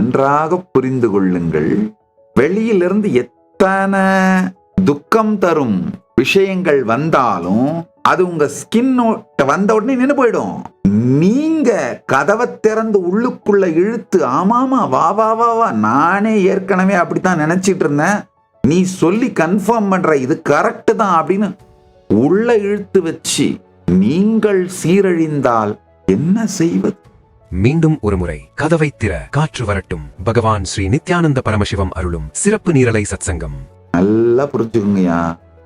நன்றாக புரிந்து கொள்ளுங்கள். வெளியிலிருந்து எத்தனை துக்கம் தரும் விஷயங்கள் வந்தாலும் அது உங்க ஸ்கின் வந்த உடனே நின்று போயிடும். நீங்க கதவை திறந்து உள்ளுக்குள்ள இழுத்து, ஆமாமா வா வா வா வா, நானே ஏற்கனவே அப்படித்தான் நினைச்சிட்டு இருந்தேன், நீ சொல்லி கன்ஃபார்ம் பண்ற, இது கரெக்ட் தான் அப்படின்னு உள்ள இழுத்து வச்சு நீங்கள் சீரழிந்தால் என்ன செய்வது? மீண்டும் ஒருமுறை கதவை திற, காற்று வரட்டும். பகவான் ஸ்ரீ நித்யானந்த பரமசிவம் அருளும் சிறப்பு நீரலை சத்சங்கம். நல்லா புரிஞ்சுக்குங்கய்யா.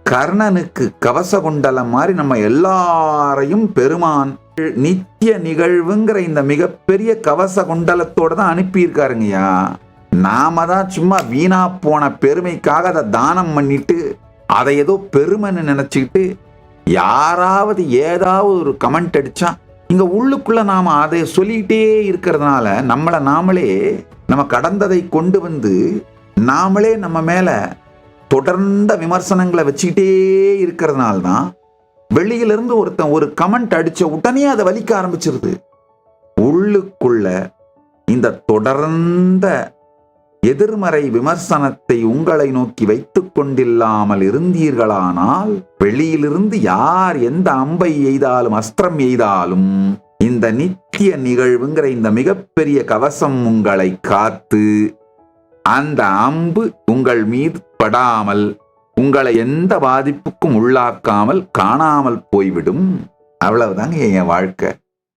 கர்ணனுக்கு கவச குண்டலம் மாதிரி நம்ம எல்லாரையும் பெருமான் நித்திய நிகழ்வுங்கிற இந்த மிகப்பெரிய கவச குண்டலத்தோட தான் அனுப்பியிருக்காருங்கய்யா. நாம தான் சும்மா வீணா போன பெருமைக்காக அதை தானம் பண்ணிட்டு அதை ஏதோ பெருமைன்னு நினைச்சுக்கிட்டு யாராவது ஏதாவது ஒரு கமெண்ட் அடிச்சா இங்க உள்ளுக்குள்ள நாம அதை சொல்லிக்கிட்டே இருக்கிறதுனால நம்மளை நாமளே நம்ம கடந்ததை கொண்டு வந்து நாமளே நம்ம மேல தொடர்ந்த விமர்சனங்களை வச்சுக்கிட்டே இருக்கிறதுனால தான் வெளியிலிருந்து ஒருத்தன் ஒரு கமெண்ட் அடிச்ச உடனே அதை வலிக்க ஆரம்பிச்சிருது. உள்ளுக்குள்ள இந்த தொடர்ந்த எதிர்மறை விமர்சனத்தை உங்களை நோக்கி வைத்துக் கொண்டில்லாமல் இருந்தீர்களானால் வெளியிலிருந்து யார் எந்த அம்பை எய்தாலும் அஸ்திரம் எய்தாலும் இந்த நித்திய நிகழ்வுங்கிற இந்த மிகப்பெரிய கவசம் உங்களை காத்து அந்த அம்பு உங்கள் மீது படாமல் உங்களை எந்த பாதிப்புக்கும் உள்ளாக்காமல் காணாமல் போய்விடும். அவ்வளவுதாங்க என் வாழ்க்கை.